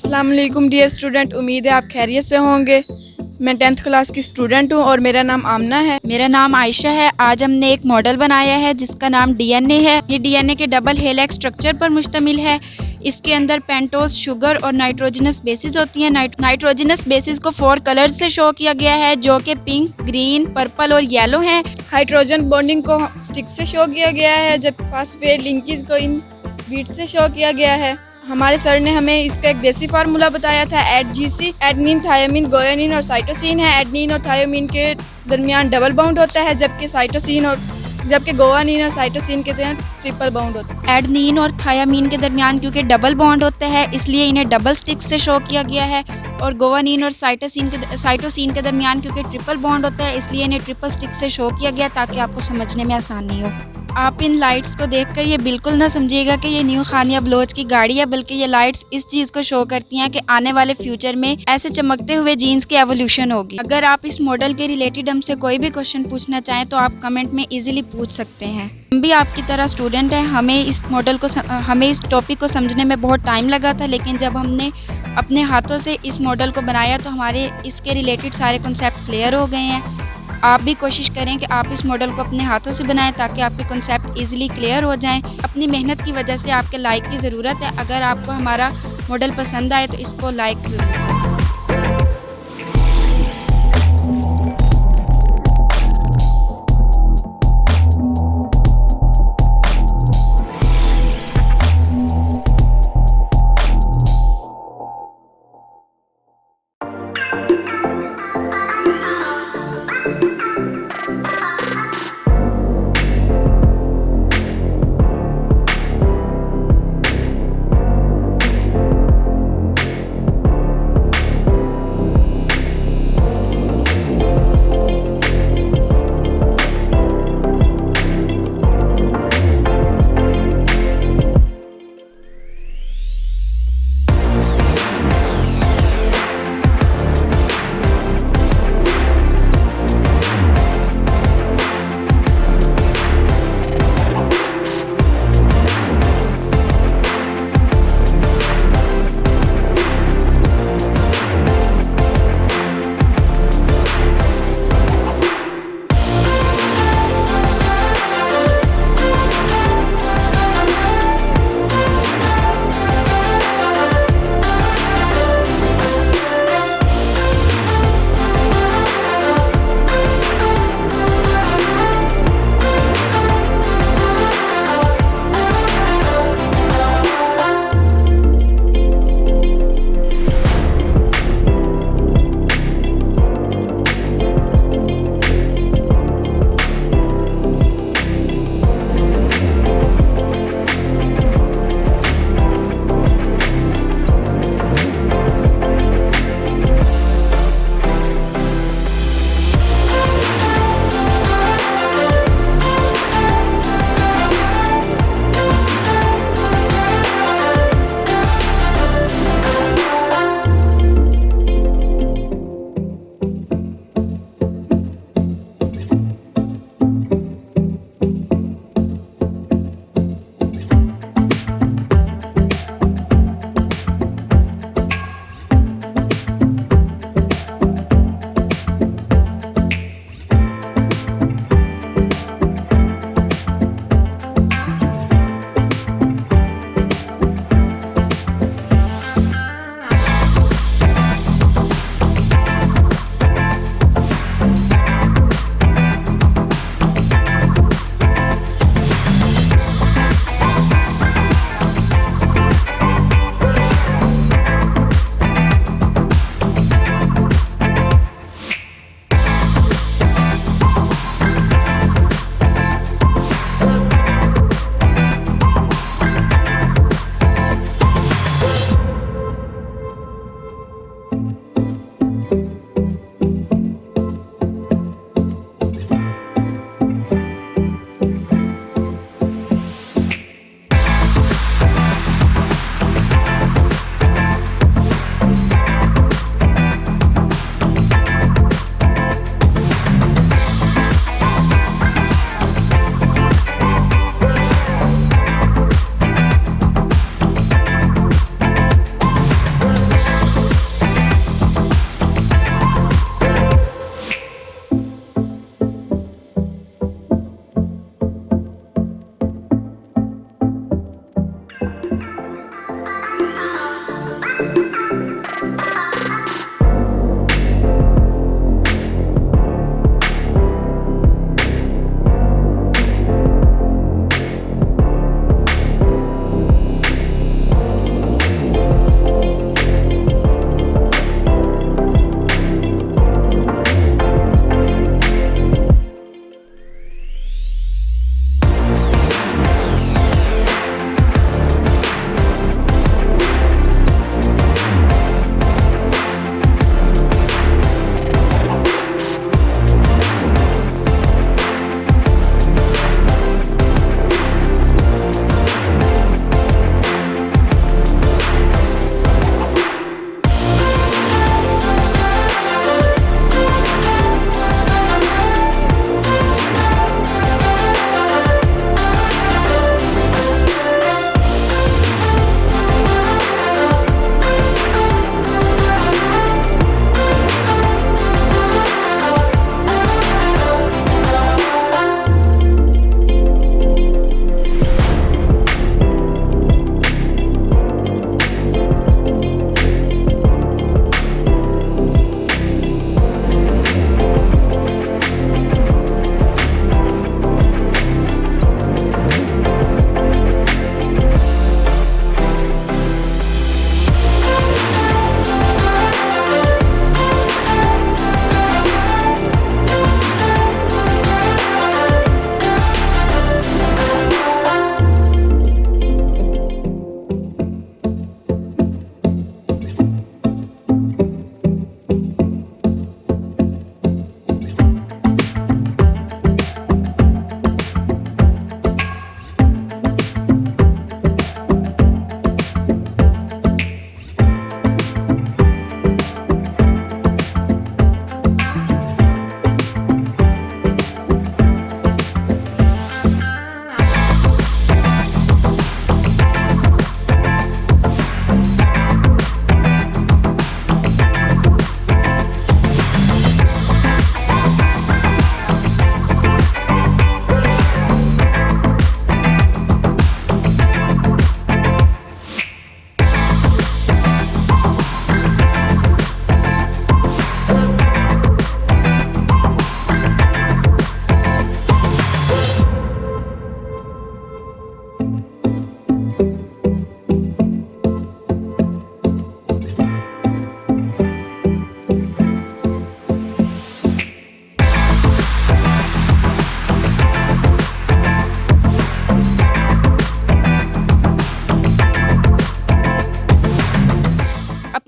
अस्सलाम वालेकुम dear student, उम्मीद है आप खैरियत से होंगे। मैं 10th क्लास की स्टूडेंट हूँ और मेरा नाम आमना है। मेरा नाम आयशा है। आज हमने एक मॉडल बनाया है जिसका नाम डीएनए है। ये डीएनए के डबल हेलिक्स स्ट्रक्चर पर मुश्तमिल है। इसके अंदर पेंटोज, शुगर और नाइट्रोजनस बेसिस होती हैं। नाइट्रोजनस बेसिस को 4 कलर्स से शो किया गया है, जो कि पिंक, ग्रीन, पर्पल और येलो हैं। हाइड्रोजन बॉन्डिंग को स्टिक से शो किया गया है, जब फास्फेट लिंकेज को इन बीट से शो किया गया है। हमारे सर ने हमें इसका एक देसी फार्मूला बताया था, एडजीसी। एडनिन, थायामीन, गोयानिन और साइटोसिन है। एडनिन और थायामीन के दरमियान डबल बाउंड होता है, जबकि गोयानिन और साइटोसिन के दरमियान ट्रिपल बाउंड होता है। एडनिन और थायामीन के दरमियान क्योंकि डबल बॉन्ड होता है, इसलिए इन्हें डबल स्टिक से शो किया गया है। और गोयानिन और साइटोसिन के दरमियान क्योंकि ट्रिपल बॉन्ड होता है, इसलिए इन्हें ट्रिपल स्टिक से शो किया गया, ताकि आपको समझने में आसानी हो। आप इन लाइट्स को देखकर ये बिल्कुल ना समझिएगा कि ये न्यू खानिया बलोच की गाड़ी है, बल्कि ये लाइट्स इस चीज़ को शो करती हैं कि आने वाले फ्यूचर में ऐसे चमकते हुए जीन्स की एवोल्यूशन होगी। अगर आप इस मॉडल के रिलेटेड हमसे कोई भी क्वेश्चन पूछना चाहें तो आप कमेंट में इजीली पूछ सकते हैं। हम भी आपकी तरह स्टूडेंट हैं। हमें इस टॉपिक को समझने में बहुत टाइम लगा था, लेकिन जब हमने अपने हाथों से इस मॉडल को बनाया तो हमारे इसके रिलेटेड सारे कॉन्सेप्ट क्लियर हो गए हैं। आप भी कोशिश करें कि आप इस मॉडल को अपने हाथों से बनाएं, ताकि आपके कॉन्सेप्ट इजीली क्लियर हो जाएं। अपनी मेहनत की वजह से आपके लाइक की ज़रूरत है। अगर आपको हमारा मॉडल पसंद आए तो इसको लाइक ज़रूर करें।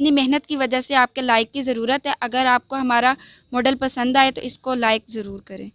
इतनी मेहनत की वजह से आपके लाइक की ज़रूरत है। अगर आपको हमारा मॉडल पसंद आए तो इसको लाइक ज़रूर करें।